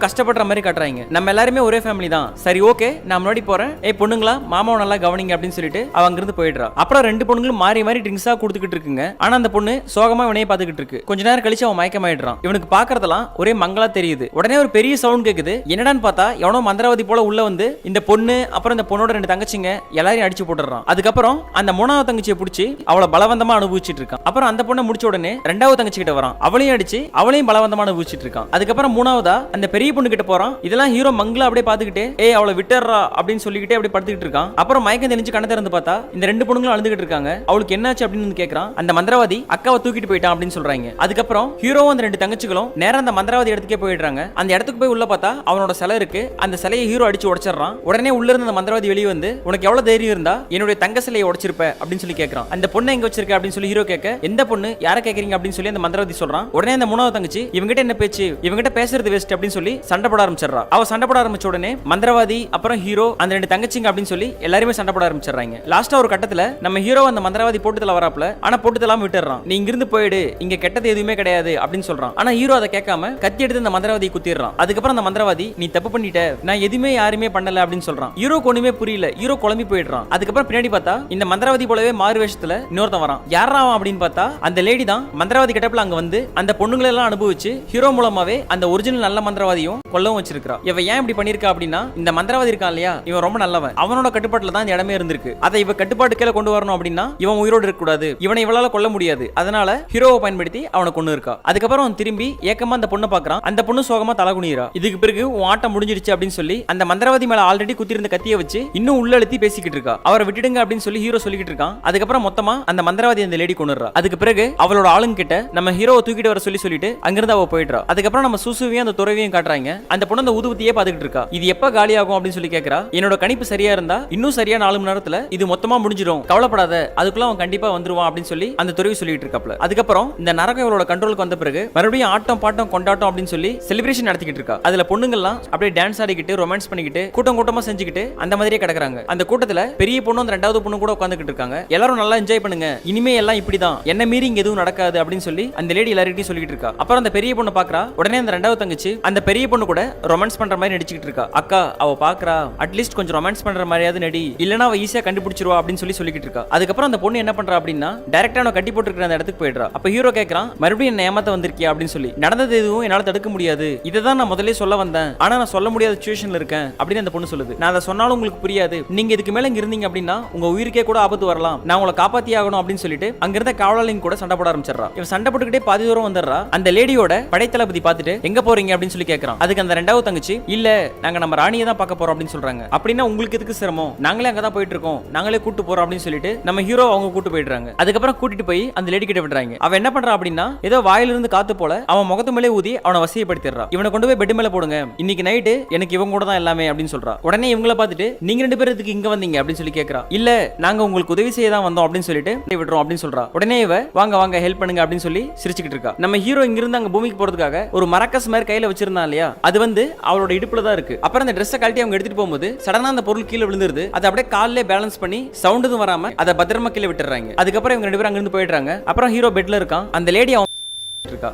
கஷ்டப்படுற மாதிரி காட்டுறாங்க. நம்ம எல்லாருமே ஒரே ஃபேமிலி தான், சரி ஓகே நான் முன்னாடி போறேன், ஏய் பொண்ணுங்களா மாமாவை நல்லா கவனிங்க அப்படின்னு சொல்லிட்டு அவ அங்க இருந்து போயிடுறா. அப்புறம் 2 பொண்ணுங்களும் மாறி மாறி ட்ரிங்க்ஸா கொடுத்துக்கிட்டு இருக்குங்க. ஆனா அந்த பொண்ணு சோகமா இவனையே பாத்துக்கிட்டு இருக்கு. கொஞ்ச நேரம் கழிச்சு அவன் மயக்கமாயிடுறான். இவனுக்கு பாக்குறதெல்லாம் ஒரே மங்களா தெரியுது. உடனே ஒரு பெரிய சவுண்ட் கேக்குது. என்னடான்னு பார்த்தா எவனோ மந்திரவாதி போல உள்ள வந்து இந்த பொண்ணு அப்புறம் இந்த பொண்ணோட 2 தங்கச்சிங்க எல்லாரையும் அடிச்சு போட்டுறான். அதுக்கப்புறம் அந்த 3வது தங்கச்சியை பிடிச்சி அவளை பலவந்தமா அனுபவிச்சுட்டு இருக்கான். அப்புறம் அந்த பொண்ணை முடிச்ச உடனே 2வது தங்கச்சி கிட்ட வரான். அவளையும் அடிச்சு அவளையும் பலவந்தமா அனுபவிச்சுட்டு இருக்கான். அதுக்கப்புறம் 3வதா அந்த பெரிய பொண்ணு கிட்ட போறான். இதெல்லாம் ஹீரோ மங்களா அப்படியே பாத்துக்கிட்டு ஏய் அவளை விட்டுறா அப்படின்னு சொல்லிக்கிட்டே அப்படியே படுத்துக்கிட்டு இருக்கான். அப்புறம் மயக்கம் தெளிஞ்சு கண்ணை திறந்து பார்த்தா இந்த 2 பொண்ணுங்களும் அழுதுகிட்டு இருக்காங்க. அவளுக்கு என்னாச்சு அப்படின்னு கேக்குறான். அந்த மந்திரவாதி அக்காவை தூக்கிட்டு போயிட்டான் அப்படின்னு சொல்றாங்க. அதுக்கப்புறம் ஹீரோவும் அந்த 2 தங்கச்சிகளும் நேரா அந்த மந்திரவாதி இடத்துக்கே போயிடுறாங்க. அந்த இடத்துக்கு போய் உள்ள பார்த்தா அவனோட சிலை இருக்கு. அந்த சிலையை ஹீரோ அடிச்சு உடைச்சிடறான். உடனே உள்ள இருந்த அந்த மந்திரவாதி வெளியே வந்து உனக்கு எவ்வளவு தைரியம் இருந்தா என்னுடைய தங்க சிலையை உடைச்சிருப்ப அப்படின்னு சொல்லி கேட்கறான். அந்த பொண்ணை எங்க வச்சிருக்க அப்படின்னு சொல்லி ஹீரோ கேட்க எந்த பொண்ணு யாரை கேட்கறீங்க அப்படின்னு சொல்லி அந்த மந்திரவாதி சொல்றான். உடனே அந்த 3வது தங்கச்சி இவங்கிட்ட என்ன பேச்சு, இவங்கிட்ட பேசுறது வேஸ்ட் அப்படின்னு சொல்லி சண்டை போட ஆரம்பிச்சிடறா. அவ சண்டை போட ஆரம்பிச்ச உடனே மந்திரவாதி அப்புறம் ஹீரோ அந்த ரெண்டு தங்கச்சிங்க அப்படின்னு சொல்லி எல்லாருமே சண்டை போட ஆரம்பிச்சிடுறாங்க. லாஸ்டா ஒரு கட்டத்துல நம்ம ஹீரோ அந்த மந்திரவாதி போட்டுதல வராப்ல, ஆனா போட்டுதலாம விட்டுறான். நீ இங்கிருந்து போயிடு, இங்க கெட்டது எதுவுமே கிடையாது அப்படின்னு சொல்றான். ஆனா ஹீரோ அதை கேட்காம கத்தி எடுத்து அந்த மந்திரவாதியை குத்திடுறான். அதுக்கப்புறம் அந்த மந்திரவாதி நீ தப்பு பண்ணிட்ட, நான் எதுவுமே யாருமே பண்ணல அப்படின்னு சொல்றான். ஹீரோக்கு ஒண்ணுமே புரியல, ஹீரோ குழம்பி போயிடுறான். அதுக்கப்புறம் பின்னாடி பார்த்தா இந்த மந்திரவாதி போலவே மாறு வேஷத்துல இன்னொருத்தன் வரான். யாரா அப்படின்னு பார்த்தா அந்த லேடி தான் மந்திரவாதி கிட்டப்பல அங்க வந்து அந்த பொண்ணுங்களை எல்லாம் அனுபவிச்சு ஹீரோ மூலமாவே அந்த ஒரிஜினல் நல்ல மந்திரவாதியும் கொல்லவும் வச்சிருக்கா. இவ ஏன் இப்படி பண்ணிருக்கா அப்படின்னா இந்த மந்திரவாதி இருக்கான் இல்லையா, இவன் ரொம்ப நல்லவன், அவனோட கட்டுப்பாட்டுல தான் இந்த இடமே இருந்திருக்கு. அதை இவ கட்டுப்பாட்டு கீழே கொண்டு வரணும் அப்படின்னா இவன் உயிரோடு இருக்க கூடாது, இவனை இவளால கொல்ல முடியாது. அதனால ஹீரோவை பயன்படுத்தி அவனை கொண்டு இருக்கா. அதுக்கப்புறம் அவன் திரும்பி ஏக்கமா அந்த பொண்ணை பாக்குறான். அந்த பொண்ணு சோகமா தலகுனிரா. இதுக்கு பிறகு உன் ஆட்டம் முடிஞ்சிடுச்சு அப்படின்னு சொல்லி அந்த மந்திரவாதி மேல ஆல்ரெடி குத்திருந்த கத்தியை வச்சு இன்னும் உள்ள அழுத்தி பேசிக்கிட்டு இருக்கா. அவரை விட்டுடுங்க அப்படின்னு சொல்லி ஹீரோ சொல்லிக்கிட்டு இருக்கான். அதுக்கப்புறம் மொத்தமா அந்த மந்திரவாதி அந்த லேடி கொண்டுறா. அதுக்கு பிறகு அவளோட ஆளுங்க கிட்ட நம்ம ஹீரோவை தூக்கிட்டு வர சொல்லிட்டு அங்கிருந்து அவ போயிடுறா. அதுக்கப்புறம் நம்ம சுசுவையும் அந்த துறவியும் காட்டுறாங்க. அந்த பொண்ணு அந்த ஊதுபத்தியே பாத்துக்கிட்டு இருக்கா. இது எப்ப காலியாகும் அப்படின்னு சொல்லி கேக்குறா. என்னோட கணிப்பு சரியா இருந்தா இன்னும் சரியா 4 மணி நேரத்துல இது மொத்தமா முடிஞ்சிடும், கவலைப்படாத, அதுக்குள்ள அவன் கண்டிப்பா வந்துருவான் அப்படின்னு சொல்லி அந்த துறவி சொல்லிட்டு இருக்காப்ல. அதுக்கப்புறம் இந்த நரகம் இவளோட கண்ட்ரோலுக்கு வந்த பிறகு மறுபடியும் ஆட்டம் பாட்டம் கொண்டாட்டம் அப்படின்னு சொல்லி செலிப்ரேஷன் நடத்திக்கிட்டு இருக்கா. அதுல பொண்ணுங்கள்லாம் அப்படியே டான்ஸ் ஆடிக்கிட்டு ரொமான்ஸ் பண்ணிக்கிட்டு கூட்டம் கூட்டமா செஞ்சுக்கிட்டு அந்த மாதிரியே கிடக்குறாங்க. அந்த கூட்டத்துல பெரிய பொண்ணு அந்த ரெண்டாவது பொண்ணு கூட உட்காந்துக்கிட்டு இருக்காங்க. எல்லாரும் நல்லா என்ஜாய் பண்ணுங்க, இனிமே எல்லாம் இப்படிதான், என்ன மீறி இங்க எதுவும் நடக்காது அப்படின்னு சொல்லி அந்த லேடி எல்லார்கிட்டயும் சொல்லிட்டு இருக்கா. அப்புறம் அந்த பெரிய பொண்ணு பாக்குறா. உடனே அந்த ரெண்டாவது தங்கச்சி அந்த பெரிய பொண்ணு கூட ரொமான்ஸ் பண்ற மாதிரி நடிச்சுக்கிட்டு இருக்கா. அக்கா அவ பாக்குறா, அட்லீஸ்ட் கொஞ்சம் ரொமான்ஸ் பண்ற மாதிரியாவது நடி, இல்லனா அவ ஈஸியா கண்டுபிடிச்சிருவா அப்படின்னு சொல்லிக்கிட்டு இருக்கா. அதுக்கப்புறம் அந்த பொண்ணு என்ன பண்றா அப்படின்னா டைரக்டா அவன கட்டி போட்டு இருக்கிற அந்த இடத்துக்கு போயிடுறா. அப்ப ஹீரோ கேக்குறான், மறுபடியும் என்ன ஏமாத்த வந்திருக்கியா அப்படின்னு சொல்லி. நடந்தது எதுவும் என்னால தடுக்க முடியாது, இதைதான் நான் முதல்ல சொல்ல வந்தேன், ஆனா நான் சொல்ல முடியாத சிச்சுவேஷன்ல இருக்கேன் அப்படின்னு அந்த பொண்ணு சொல்லுது. நான் அதை சொன்னாலும் உங்களுக்கு புரியாது, நீங்க இதுக்கு மேல இங்க இருந்தீங்க அப்படின்னா உங்க உயிருக்கே கூட ஆபத்து வரலாம், நான் உங்களை காப்பாத்தி ஆகணும் அப்படின்னு சொல்லிட்டு அங்கிருந்த காவலாளிங்க கூட சண்டை போட ஆரம்பிச்சிடறா. இவன் சண்டை போட்டுக்கிட்டே பாதி தூரம் வந்துடுறா. அந்த லேடியோட படைத்தளபதி பார்த்துட்டு எங்க போறீங்க அப்படின்னு சொல்லி கேட்கறான். அதுக்கு அந்த ரெண்டாவது தங்கச்சி இல்ல நாங்க நம்ம ராணியை தான் பார்க்க போறோம் அப்படின்னு சொல்றாங்க. அப்படின்னா உங்களுக்கு எதுக்கு சிரமம், நாங்களே அங்கதான் போயிட்டு இருக்கோம், நாங்களே கூட்டு போறோம் அப்படின்னு சொல்லிட்டு நம்ம ஹீரோ அவங்க கூட்டு போயிடுறாங்க. அதுக்கப்புறம் கூட்டிட்டு போய் அந்த லேடி கிட்ட விடுறாங்க. அவன் என்ன பண்றான் அப்படின்னா ஏதோ வாயிலிருந்து காத்து போல அவன் முகத்து மேலே ஊதி அவனை வசியப்படுத்திடுறான். இவனை கொண்டு போய் பெட் மேல போடுங்க, இன்னைக்கு நைட்டு எனக்கு இவங்க கூட தான் எல்லாமே அப்படின்னு சொல்றா. உடனே இவங்கள பார்த்துட்டு நீங்க 2 பேருக்கு இங்க வந்தீங்க அப்படின்னு சொல்லி கேட்கறா. இல்ல நாங்க உங்களுக்கு உதவி செய்ய தான் வந்தோம் அப்படின்னு சொல்லிட்டு விடுறோம் அப்படின்னு சொல்றா. உடனே இவ வாங்க வாங்க ஹெல்ப் பண்ணுங்க அப்படின்னு சொல்லி சிரிச்சுக்கிட்டு இருக்கா. நம்ம ஹீரோ இங்க இருந்து அங்க பூமிக்கு போறதுக்காக ஒரு மரக்கஸ் மாதிரி கையில வச்சிருந்தான் இல்லையா, அது வந்து அவளோட இடுப்புல தான் இருக்கு. அப்புறம் அந்த ட்ரெஸ்ஸை கழட்டி அவங்க எடுத்துட்டு போகும்போது சடனா அந்த பொருள் கீழே விழுந்துருது. அதை அப்படியே கால்ல பேலன்ஸ் பண்ணி சவுண்ட் எதுவும் வராம அதை பத்திரமா கீழே விட்டுறாங்க. அதுக்கப்புறம் இவங்க 2 பேரும் அங்கிருந்து போயிடுறாங்க. அப்புறம் ஹீரோ பெட்ல இருக்கான். அந்த லேடி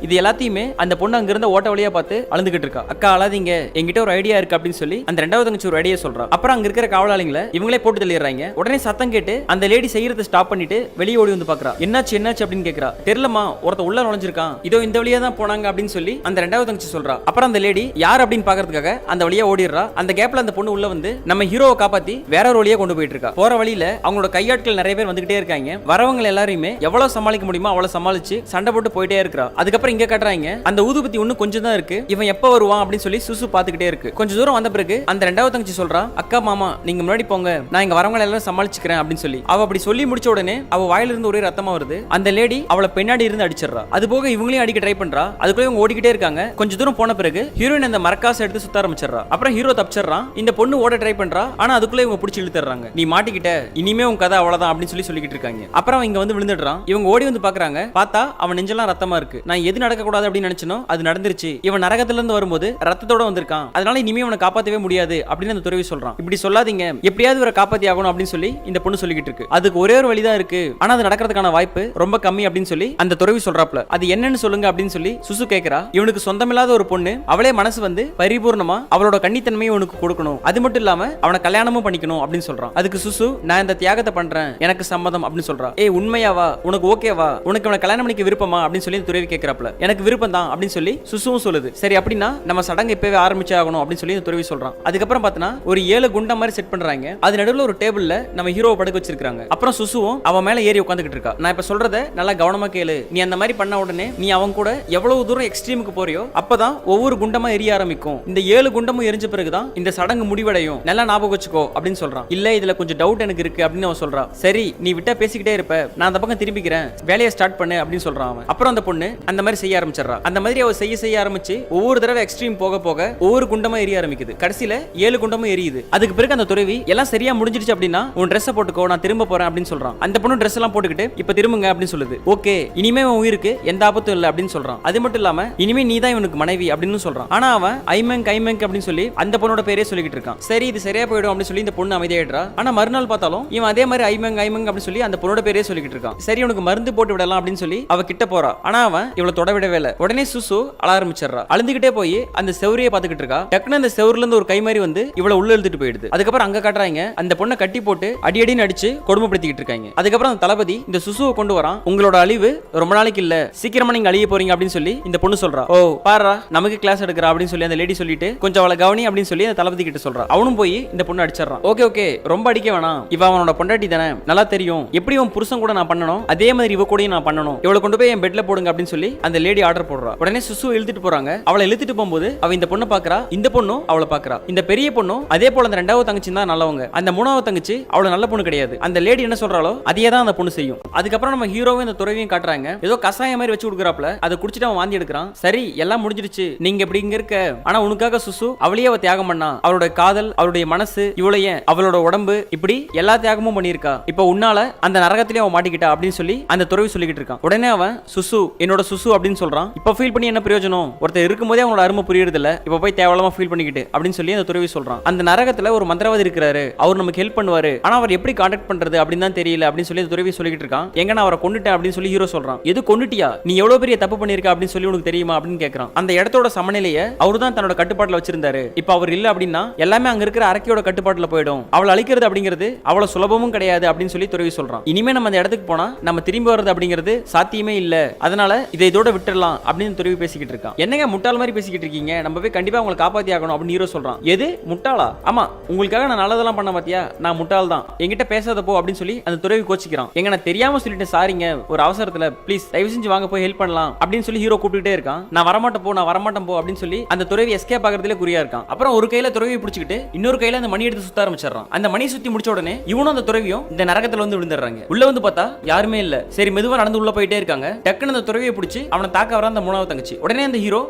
இது எல்லாத்தையுமே அந்த பொண்ணு அங்க இருந்த ஓட்ட வழியா பார்த்து அழுந்துகிட்டு இருக்கா. அக்கா அழாதீங்க, என்கிட்ட ஒரு ஐடியா இருக்கு அப்படின்னு சொல்லி அந்த ரெண்டாவது தங்கச்சி ஒரு ஐடியா சொல்றா. அப்புறம் அங்க இருக்கிற காவலாளிகளை இவங்களே போட்டு தள்ளிடுறாங்க. உடனே சத்தம் கேட்டு அந்த லேடி செய்யறதை ஸ்டாப் பண்ணிட்டு வெளியே ஓடி வந்து பாக்குறா. என்னாச்சு அப்படின்னு கேக்குறா. தெரியலமா, ஒருத்த உள்ள நுழைஞ்சிருக்கான், இதோ இந்த வழியா தான் போனாங்க அப்படின்னு சொல்லி அந்த ரெண்டாவது தங்கச்சி சொல்றா. அப்புறம் அந்த லேடி யார் அப்படின்னு பாக்குறதுக்காக அந்த வழியா ஓடிடுறா. அந்த கேப்ல அந்த பொண்ணு உள்ள வந்து நம்ம ஹீரோவை காப்பாத்தி வேற ஒரு வழியா கொண்டு போயிட்டு இருக்கா. போற வழியில அவங்களோட கையாட்கள் நிறைய பேர் வந்துகிட்டே இருக்காங்க. வரவங்க எல்லாரையுமே எவ்வளவு சமாளிக்க முடியுமோ அவ்வளவு சமாளிச்சு சண்டை போட்டு போயிட்டே இருக்கா. அதுக்கப்புறம் இங்க காட்டுறாங்க அந்த ஊதுபத்தி இன்னும் கொஞ்சம் தான் இருக்கு, இவன் எப்ப வருவான் அப்படின்னு சொல்லி சுசு பாத்துக்கிட்டே இருக்கு. கொஞ்சம் தூரம் வந்த பிறகு அந்த ரெண்டாவது தங்கச்சி சொல்றா, அக்கா மாமா நீங்க முன்னாடி போங்க, நான் இங்க வரவங்க எல்லாம் சமாளிச்சுக்கிறேன் அப்படின்னு சொல்லி. அவ அப்படி சொல்லி முடிச்ச உடனே அவ வாயில இருந்து ஒரே ரத்தமா வருது. அந்த லேடி அவளை பின்னாடி இருந்து அடிச்சிடறா. அது போக இவங்களையும் அடிக்க ட்ரை பண்றா. அதுக்குள்ள இவங்க ஓடிக்கிட்டே இருக்காங்க. கொஞ்சம் தூரம் போன பிறகு ஹீரோயின் அந்த மரக்காசை எடுத்து சுத்த ஆரம்பிச்சிடறா. அப்புறம் ஹீரோ தப்பிச்சிடறான். இந்த பொண்ணு ஓட ட்ரை பண்றா. ஆனா அதுக்குள்ள இவங்க பிடிச்சி இழுத்துறாங்க. நீ மாட்டிக்கிட்ட, இனிமே உன் கதை அவ்வளவுதான் அப்படின்னு சொல்லிக்கிட்டு இருக்காங்க. அப்புறம் இங்க வந்து விழுந்துடுறான். இவங்க ஓடி வந்து பாக்குறாங்க. பார்த்தா அவன் நெஞ்செல்லாம் ரத்தமா இருக்கு. நான் எது நடக்க கூடாது அப்படின்னு நினைச்சனோ அது நடந்துருச்சு. இவன் நரகத்துல இருந்து வரும்போது ரத்தத்தோட வந்திருக்கான், அதனால இனிமே அவனை காப்பாத்தவே முடியாது அப்படின்னு அந்த துறவி சொல்றான். இப்படி சொல்லாதீங்க, எப்படியாவது இவரை காப்பாத்தி ஆகணும் அப்படின்னு சொல்லி இந்த பொண்ணு சொல்லிக்கிட்டு இருக்கு. அதுக்கு ஒரே ஒரு வழிதான் இருக்கு, ஆனா அது நடக்கிறதுக்கான வாய்ப்பு ரொம்ப கம்மி அப்படின்னு சொல்லி அந்த துறவி சொல்றாப்ல. அது என்னன்னு சொல்லுங்க அப்படின்னு சொல்லி சுசு கேக்குறா. இவனுக்கு சொந்தமில்லாத ஒரு பொண்ணு, அவளே மனசு வந்து பரிபூர்ணமா அவளோட கன்னித்தன்மையை உனக்கு கொடுக்கணும், அது மட்டும் இல்லாம அவனை கல்யாணமும் பண்ணிக்கணும் அப்படின்னு சொல்றான். அதுக்கு சுசு நான் இந்த தியாகத்தை பண்றேன், எனக்கு சம்மதம் அப்படின்னு சொல்றா. ஏய் உண்மையாவா, உனக்கு ஓகேவா, உனக்கு அவனை கல்யாணம் பண்ணிக்க விருப்பமா அப்படின்னு சொல்லி துறவி கேக்குறாப்ல. எனக்கு விருப்பம் தான் அப்படின்னு சொல்லி சுசுவும் சொல்லுது. சரி அப்படின்னா நம்ம சடங்கு இப்பவே ஆரம்பிச்சாகணும் அப்படின்னு சொல்லி துறவி சொல்றான். அதுக்கப்புறம் பார்த்தனா ஒரு 7 குண்ட மாதிரி செட் பண்றாங்க. அது நடுவுல ஒரு டேபிள்ல நம்ம ஹீரோவை படுக்க வச்சிருக்காங்க. அப்புறம் சுசுவும் அவன் மேல ஏறி உட்காந்துக்கிட்டு இருக்கா. நான் இப்ப சொல்றத நல்லா கவனமா கேளு. நீ அந்த மாதிரி பண்ண உடனே நீ அவன் கூட எவ்வளவு தூரம் எக்ஸ்ட்ரீமுக்கு போறியோ அப்பதான் ஒவ்வொரு குண்டமா எரிய ஆரம்பிக்கும். இந்த 7 குண்டமும் எரிஞ்ச பிறகுதான் இந்த சடங்கு முடிவடையும், நல்லா ஞாபகம் வச்சுக்கோ அப்படின்னு சொல்றான். இல்ல இதுல கொஞ்சம் டவுட் எனக்கு இருக்கு அப்படின்னு அவன் சொல்றான். சரி நீ விட்டா பேசிக்கிட்டே இருப்ப, நான் அந்த பக்கம் திரும்பிக்கிறேன், வேலையை ஸ்டார்ட் பண்ணு அப்படின்னு சொல்றான் அவன். அப்புறம் அந்த பொண்ணு அந்த மாதிரி செய்ய ஆரம்பிச்சிடறா. அந்த மாதிரி அவ செய்ய ஆரம்பிச்சு ஒவ்வொரு தடவை எக்ஸ்ட்ரீம் போக போக ஒவ்வொரு குண்டமா எரிய ஆரம்பிக்குது. கடைசியில 7 குண்டமும் எரியுது. அதுக்கு பிறகு அந்த துறவி எல்லாம் சரியா முடிஞ்சிருச்சு அப்படின்னா உன் ட்ரெஸ் போட்டுக்கோ, நான் திரும்ப போறேன் அப்படின்னு சொல்றான். அந்த பொண்ணு ட்ரெஸ் எல்லாம் போட்டுக்கிட்டு இப்ப திரும்புங்க அப்படின்னு சொல்லுது. ஓகே, இனிமே உன் உயிருக்கு எந்த ஆபத்தும் இல்ல அப்படின்னு சொல்றான். அது மட்டும் இல்லாம இனிமே நீ தான் இவனுக்கு மனைவி அப்படின்னு சொல்றான். ஆனா அவன் ஐமங்க் அப்படின்னு சொல்லி அந்த பொண்ணோட பேரே சொல்லிக்கிட்டு இருக்கான். சரி, இது சரியா போயிடும் அப்படின்னு சொல்லி இந்த பொண்ணு அமைதியாயிடுறா. ஆனா மறுநாள் பார்த்தாலும் இவன் அதே மாதிரி ஐமங்க் அப்படின்னு சொல்லி அந்த பொண்ணோட பேரே சொல்லிக்கிட்டு இருக்கான். சரி, உனக்கு மருந்து போட்டு விடலாம் அப்படின்னு சொல்லி அவ கிட்ட போறா. ஆனா அவன் இவளை தொட விடவே இல்ல. உடனே சுசு அழ ஆரம்பிச்சிடறா. அழுந்துகிட்டே போய் அந்த செவரியை பாத்துக்கிட்டு இருக்கா. டக்குனு அந்த செவர்ல இருந்து ஒரு கை மாதிரி வந்து இவளை உள்ள இழுத்துட்டு போயிடுது. அதுக்கப்புறம் அங்க காட்டுறாங்க அந்த பொண்ணை கட்டி போட்டு அடியடின்னு அடிச்சு கொடுமைப்படுத்திக்கிட்டு இருக்காங்க. அதுக்கப்புறம் அந்த தளபதி இந்த சுசுவை கொண்டு வரான். உங்களோட அழிவு ரொம்ப நாளைக்கு இல்ல, சீக்கிரமா நீங்க அழிய போறீங்க அப்படின்னு சொல்லி இந்த பொண்ணு சொல்றா. ஓ பாரா, நமக்கு கிளாஸ் எடுக்கிறா அப்படின்னு சொல்லி அந்த லேடி சொல்லிட்டு கொஞ்சம் அவளை கவனி அப்படின்னு சொல்லி அந்த தளபதி கிட்ட சொல்றா. அவனும் போய் இந்த பொண்ணு அடிச்சிடறான். ஓகே, ரொம்ப அடிக்க வேணாம், இவ அவனோட பொண்டாட்டி தானே, நல்லா தெரியும், எப்படி உன் புருஷன் கூட நான் பண்ணணும் அதே மாதிரி இவ கூடயும் நான் பண்ணணும், இவளை கொண்டு போய் என் பெட்ல போடுங்க அப்படின்னு சொல்லி அந்த லேடி ஆர்டர் போடுறா. உடனே சுசு இழுத்துட்டு போறாங்க. அவளை இழுத்துட்டு போகும்போது அவ இந்த பொண்ணை பாக்குறா, இந்த பொண்ணும் அவளை பாக்குறா. இந்த பெரிய பொண்ணும் அதே போல அந்த ரெண்டாவது தங்கச்சி தான் நல்லவங்க, அந்த மூணாவது தங்கச்சி அவளை நல்ல பொண்ணு கிடையாது. அந்த லேடி என்ன சொல்றாளோ அதையே தான் அந்த பொண்ணு செய்யும். அதுக்கப்புறம் நம்ம ஹீரோவும் இந்த துறவியும் காட்டுறாங்க. ஏதோ கசாயம் மாதிரி வச்சு கொடுக்குறாப்ல, அதை குடிச்சிட்டு அவன் வாந்தி எடுக்கிறான். சரி, எல்லாம் முடிஞ்சிருச்சு, நீங்க இப்படி இங்க இருக்க. ஆனா உனக்காக சுசு அவளையே அவ தியாகம் பண்ணா. அவளோட காதல், அவளுடைய மனசு, இவளைய அவளோட உடம்பு, இப்படி எல்லா தியாகமும் பண்ணியிருக்கா. இப்ப உன்னால அந்த நரகத்திலே அவன் மாட்டிக்கிட்டா அப்படின்னு சொல்லி அந்த துறவி சொல்லிக்கிட்டு இருக்கான். உடனே அவன் சுசு, என்னோட சுசு அப்படின்னு சொல்றான். இப்ப ஃபீல் பண்ணி என்ன பிரயோஜனம், ஒருத்தர் இருக்கும்போதே அவங்களோட அருமை புரியுறது இல்ல, இப்ப போய் தேவையில்லாம ஃபீல் பண்ணிக்கிட்டு அப்படின்னு சொல்லி அந்த துறவி சொல்றான். அந்த நரகத்துல ஒரு மந்திரவாதி இருக்கிறாரு, அவர் நமக்கு ஹெல்ப் பண்ணுவாரு, ஆனா அவர் எப்படி கான்டாக்ட் பண்றது அப்படின்னு தான் தெரியல அப்படின்னு சொல்லி அந்த துறவி சொல்லிக்கிட்டு இருக்கான். எங்க நான் அவரை கொண்டுட்டேன் அப்படின்னு சொல்லி ஹீரோ சொல்றான். எது கொண்டுட்டியா, நீ எவ்வளவு பெரிய தப்பு பண்ணிருக்க அப்படின்னு சொல்லி உனக்கு தெரியுமா அப்படின்னு கேட்கறான். அந்த இடத்தோட சமநிலையை அவர் தான் தன்னோட கட்டுப்பாட்டுல வச்சிருந்தாரு. இப்ப அவர் இல்ல அப்படின்னா எல்லாமே அங்க இருக்கிற அரக்கியோட கட்டுப்பாட்டுல போயிடும். அவளை அழிக்கிறது அப்படிங்கிறது அவ்வளவு சுலபமும் கிடையாது அப்படின்னு சொல்லி துறவி சொல்றான். இனிமே நம்ம அந்த இடத்துக்கு போனா நம்ம திரும்பி வர்றது அப்படிங்கிறது சாத்தியமே இல்ல, அதனால இதை இதோட விட்டுறலாம் அப்படின்னு துறவி பேசிக்கிட்டு இருக்கான். என்னங்க முட்டாள் மாதிரி பேசிக்கிட்டு இருக்கீங்க, நம்ம போய் கண்டிப்பா உங்களை காப்பாத்தி ஆகணும் அப்படின்னு ஹீரோ சொல்றான். எது முட்டாளா, ஆமா உங்களுக்காக நான் நல்லதெல்லாம் பண்ண பாத்தியா, நான் முட்டாள் தான், என்கிட்ட பேசாத போ அப்படின்னு சொல்லி அந்த துறவி கோச்சிக்கிறான். எங்க நான் தெரியாம சொல்லிட்டு சாரிங்க, ஒரு அவசரத்துல ப்ளீஸ் தயவு செஞ்சு வாங்க போய் ஹெல்ப் பண்ணலாம் அப்படின்னு சொல்லி ஹீரோ கூப்பிட்டுட்டே இருக்கான். நான் வரமாட்டேன் போ அப்படின்னு சொல்லி அந்த துறவி எஸ்கேப் ஆகிறதுல குறியா இருக்கான். அப்புறம் ஒரு கையில துறவியை பிடிச்சிக்கிட்டு இன்னொரு கையில அந்த மணி எடுத்து சுத்த ஆரம்பிச்சிடறான். அந்த மணி சுத்தி முடிச்ச உடனே இவனும் அந்த துறவியும் இந்த நரகத்துல வந்து விழுந்துடுறாங்க. உள்ள வந்து பார்த்தா யாருமே இல்ல. சரி, மெதுவா நடந்து உள்ள போயிட்டே இருக்காங்க. டக்குன்னு அந்த துறவியை பிடிச்சி அவனை தாக்க வர அந்த மூணாவது தங்கச்சி. உடனே அந்த ஹீரோ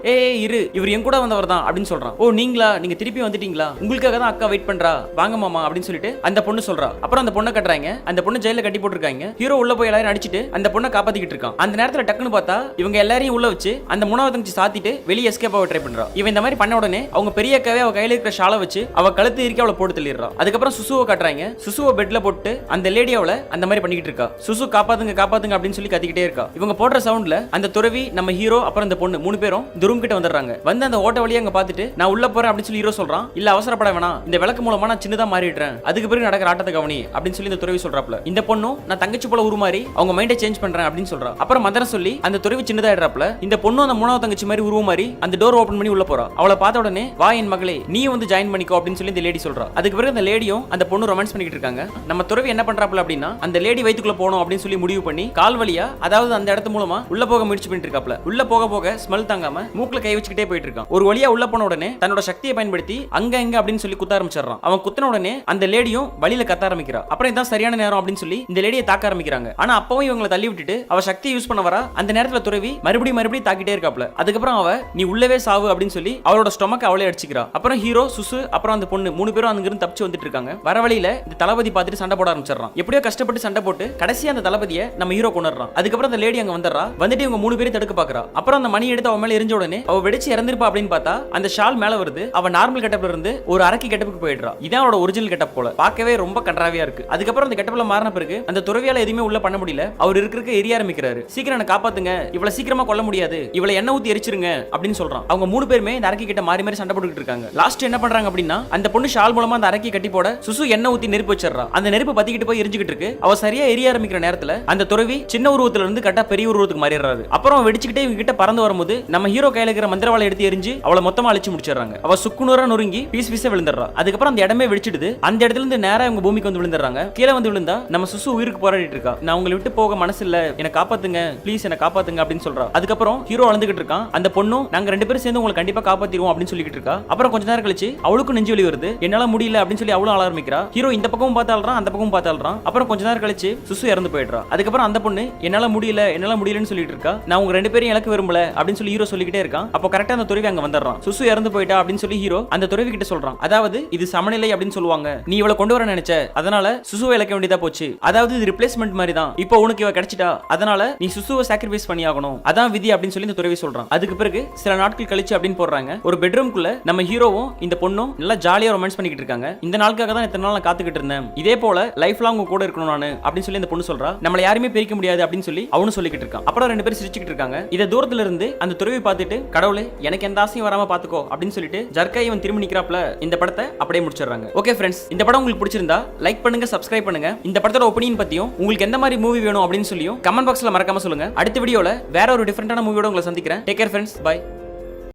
இரு, இவர் என் கூட வந்தவர் தான் அப்படின்னு சொல்றான். ஓ நீங்களா, நீங்க திருப்பி வந்துட்டீங்களா, உங்களுக்காக தான் அக்கா வெயிட் பண்றா, வாங்க மாமா அப்படின்னு சொல்லிட்டு அந்த பொண்ணு சொல்றா. அப்புறம் அந்த பொண்ணை கட்டுறாங்க. அந்த பொண்ணு ஜெயில கட்டி போட்டுருக்காங்க. ஹீரோ உள்ள போய் எல்லாரும் அடிச்சிட்டு அந்த பொண்ணை காப்பாத்திக்கிட்டு இருக்கான். அந்த நேரத்துல டக்குன்னு பார்த்தா இவங்க எல்லாரையும் உள்ள வச்சு அந்த மூணாவது தங்கச்சி சாத்திட்டு வெளியே எஸ்கேப் ஆக ட்ரை பண்றா. இவன் இந்த மாதிரி பண்ண உடனே அவங்க பெரிய அக்காவே அவ கையில இருக்கிற ஷாலை வச்சு அவ கழுத்து இறுக்கி அவளை போட்டு தள்ளிடுறா. அதுக்கப்புறம் சுசுவை காட்டுறாங்க. சுசுவை பெட்ல போட்டு அந்த லேடி அவளை அந்த மாதிரி பண்ணிக்கிட்டு இருக்கா. சுசு காப்பாத்துங்க காப்பாத்துங்க அப்படின்னு சொல்லி கத்திக்கிட்டே இருக்கா. இவங்க போடுற சவுண்ட்ல அந்த துறவி, நம்ம ஹீரோ, அப்புறம் அந்த பொண்ணு 3 பேரும் இந்த ரூம் கிட்ட வந்துடுறாங்க. வந்து அந்த ஓட்ட வழியா அங்க பாத்துட்டு நான் உள்ள போறேன் அப்படின்னு சொல்லி ஹீரோ சொல்றான். இல்ல அவசரப்பட வேணாம், இந்த விளக்கு மூலமா நான் சின்னதா மாறிடுறேன், அதுக்கு பிறகு நடக்கிற ஆட்டத்தை கவனி அப்படின்னு சொல்லி இந்த துறவி சொல்றாப்ல. இந்த பொண்ணும் நான் தங்கச்சி போல உருமாறி அவங்க மைண்டை சேஞ்ச் பண்றேன் அப்படின்னு சொல்றா. அப்புறம் மந்திரம் சொல்லி அந்த துறவி சின்னதாயிடுறாப்ல. இந்த பொண்ணு அந்த மூணாவது தங்கச்சி மாதிரி உருமாறி அந்த டோர் ஓபன் பண்ணி உள்ள போறா. அவளை பார்த்த உடனே வா என் மகளே, நீ வந்து ஜாயின் பண்ணிக்கோ அப்படின்னு சொல்லி இந்த லேடி சொல்றா. அதுக்கு பிறகு அந்த லேடியும் அந்த பொண்ணு ரொமான்ஸ் பண்ணிக்கிட்டு இருக்காங்க. நம்ம துறவி என்ன பண்றாப்ல அப்படின்னா அந்த லேடி வயித்துக்குள்ள போகணும் அப்படின்னு சொல்லி முடிவு பண்ணி கால் வழியா, அதாவது அந்த இடத்து மூலமா உள்ள போக முயற்சி பண்ணிட்டு இருக்காப்ல. உள்ள போக போக ஸ்மெல் தாங்காம மூக்குல கை வச்சுக்கிட்டே போயிட்டு இருக்கான். ஒரு வழியா உள்ள போன உடனே தன்னோட சக்தியை பயன்படுத்தி அங்க எங்க அப்படின்னு சொல்லி குத்த ஆரம்பிச்சிடறான். அவன் குத்தின உடனே அந்த லேடியும் வழியில கத்த ஆரம்பிக்கிறா. அப்புறம் இதான் சரியான நேரம் அப்படின்னு சொல்லி இந்த லேடியை தாக்க ஆரம்பிக்கிறாங்க. ஆனா அப்பவும் இவங்களை தள்ளி விட்டுட்டு அவ சக்தியை யூஸ் பண்ண வரா. அந்த நேரத்துல துறவி மறுபடியும் தாக்கிட்டே இருக்காப்ல. அதுக்கப்புறம் அவ நீ உள்ளவே சாவு அப்படின்னு சொல்லி அவளோட ஸ்டொமக் அவளே அடிச்சுக்கிறா. அப்புறம் ஹீரோ, சுசு, அப்புறம் அந்த பொண்ணு 3 பேரும் அங்கிருந்து தப்பிச்சு வந்துட்டு இருக்காங்க. வர வழியில இந்த தளபதி பார்த்துட்டு சண்டை போட ஆரம்பிச்சிடறான். எப்படியோ கஷ்டப்பட்டு சண்டை போட்டு கடைசியா அந்த தளபதியை நம்ம ஹீரோ கொண்டுறான். அதுக்கப்புறம் அந்த லேடி அங்க வந்துடுறா. வந்துட்டு இவங்க 3 பேரும் தடுக்க பாக்குறா. அப்புறம் அந்த மணி எடுத்து அவ மேல எரிஞ்ச உடனே அவ வெடிச்சு இறந்திருப்பா அப்படின்னு பார்த்தா அந்த ஷால் மேல வருது. அவ நார்மல் கெட்டப்ல இருந்து ஒரு அரக்கி கெட்டப்புக்கு போயிடுறா. இதான் அவளோட ஒரிஜினல் கெட்டப் போல. பார்க்கவே ரொம்ப கன்றாவியா இருக்கு. அதுக்கப்புறம் அந்த கெட்டப்ல மாறின பிறகு அந்த துறவியால எதுவுமே உள்ள பண்ண முடியல. அவர் இருக்கிறதுக்கு எரிய ஆரம்பிக்கிறாரு. சீக்கிரம் என்ன காப்பாத்துங்க, இவளை சீக்கிரமா கொல்ல முடியாது, இவளை எண்ணெய் ஊத்தி எரிச்சிருங்க அப்படின்னு சொல்றான். அவங்க 3 பேருமே இந்த அரக்கி கிட்ட மாறி மாறி சண்டை போட்டுக்கிட்டு இருக்காங்க. லாஸ்ட் என்ன பண்றாங்க அப்படின்னா அந்த பொண்ணு ஷால் மூலமா அந்த அரக்கி கட்டி போட சுசு எண்ணெய் ஊத்தி நெருப்பு வச்சிடறா. அந்த நெருப்பு பத்திக்கிட்டு போய் எரிஞ்சுக்கிட்டு இருக்கு. அவ சரியா எரிய ஆரம்பிக்கிற நேரத்துல அந்த துறவி சின்ன உருவத்துல இருந்து கட்டா பெரிய உருவத்துக்கு மாறிடுறாரு. அப்புறம் வெடிச்சுக்கிட்டே இவங்க கிட்ட பறந்து வரும்போது நம்ம ஹீரோ கையில இருக்கிற மந்திரவாளை எடுத்து எரிஞ்சு அவளை மொத்தமா அழிச்சு முடிச்சிடறாங்க. அவ சுக்குநூறா நொறுங்கி பீஸ் பீஸா விழுந்துடுறா. அதுக்கப்புறம் அந்த இடமே வெடிச்சிடுது. அந்த இடத்துல இருந்து நேரா இவங்க பூமிக்கு வந்து விழுந்துடுறாங்க. கீழே வந்து விழுந்தா நம்ம சுசு உயிருக்கு போராடிட்டு இருக்கா. நான் உங்களை விட்டு போக மனசு இல்ல, என்ன காப்பாத்துங்க ப்ளீஸ், என்ன காப்பாத்துங்க அப்படின்னு சொல்றா. அதுக்கப்புறம் ஹீரோ அழுந்துகிட்டு இருக்கான். அந்த பொண்ணும் நாங்க 2 பேரும் சேர்ந்து உங்களை கண்டிப்பா காப்பாத்திடுவோம் அப்படின்னு சொல்லிட்டு இருக்கா. அப்புறம் கொஞ்ச நேரம் கழிச்சு அவளுக்கு நெஞ்சு வலி வருது. என்னால முடியல அப்படின்னு சொல்லி அவளும் அழ ஆரம்பிக்கிறா. ஹீரோ இந்த பக்கமும் பார்த்தால்றான், அந்த பக்கமும் பார்த்தால்றான். அப்புறம் கொஞ்ச நேரம் கழிச்சு சுசு இறந்து போயிடுறா. அதுக்கப்புறம் அந்த பொண்ணு என்னால முடியலன்னு சொல்லிட்டு இருக்கா. நான் உங்க 2 பேரும் இழக்க விரும்பல அப்படின்னு சொல்லி ஹீரோ சொல்லிக்கிட்டே இருக்கான். அப்போ கரெக்டா அந்த துறவி அங்க வந்துடுறான். சுசு இறந்து போயிட்டா அப்படின்னு சொல்லி ஹீரோ அந்த துறவி கிட்ட சொல்றான். அதாவது இது சமநிலை அப்படின்னு சொல்லுவாங்க, நீ இவளை கொண்டு வர நினைச்ச, அதனால சுசுவை இழக்க வேண்டியதா போச்சு. அதாவது இது ரிப்ளேஸ்மெண்ட் மாதிரி தான், இப்போ உனக்கு இவ கிடைச்சிட்டா, அதனால நீ சுசுவை சாக்ரிஃபைஸ் பண்ணி ஆகணும், அதான் விதி அப்படின்னு சொல்லி இந்த துறவி சொல்றான். அதுக்கு பிறகு சில நாட்கள் கழிச்சு அப்படின்னு போடுறாங்க. ஒரு பெட்ரூம்குள்ள நம்ம ஹீரோவும் இந்த பொண்ணும் நல்லா ஜாலியா ரொமான்ஸ் பண்ணிக்கிட்டு இருக்காங்க. இந்த நாளுக்காக தான் இத்தனை நாள் நான் காத்துக்கிட்டு இருந்தேன், இதே போல லைஃப் லாங் கூட இருக்கணும் நானு அப்படின்னு சொல்லி இந்த பொண்ணு சொல்றா. நம்மள யாருமே பிரிக்க முடியாது அப்படின்னு சொல்லி அவனும் சொல்லிக்கிட்டு இருக்கான். அப்புறம் 2 பேரும் சிரிச்சுக்கிட்டு இருக்காங்க. இதை தூரத்துல இருந்து அந்த துறவி பார்த்துட்டு, கடவுளே எனக்கு எந்த ஆசையும் வராம பாத்துக்கோ அப்படின்னு சொல்லிட்டு ஜர்க்கா இவன் திரும்பி நிக்கிறாப்ல இந்த படத்தை அப்படியே முடிச்சிடுறாங்க. ஓகே ஃப்ரெண்ட்ஸ், இந்த படம் உங்களுக்கு பிடிச்சிருந்தா லைக் பண்ணுங்க, சப்ஸ்கிரைப் பண்ணுங்க. இந்த படத்தோட ஒப்பீனியன் பத்தியும் உங்களுக்கு எந்த மாதிரி மூவி வேணும் அப்படின்னு சொல்லியும் கமெண்ட் பாக்ஸ்ல மறக்காம சொல்லுங்க. அடுத்த வீடியோல வேற ஒரு டிஃபரெண்டான மூவியோட உங்களை சந்திக்கிறேன். Take care friends, by.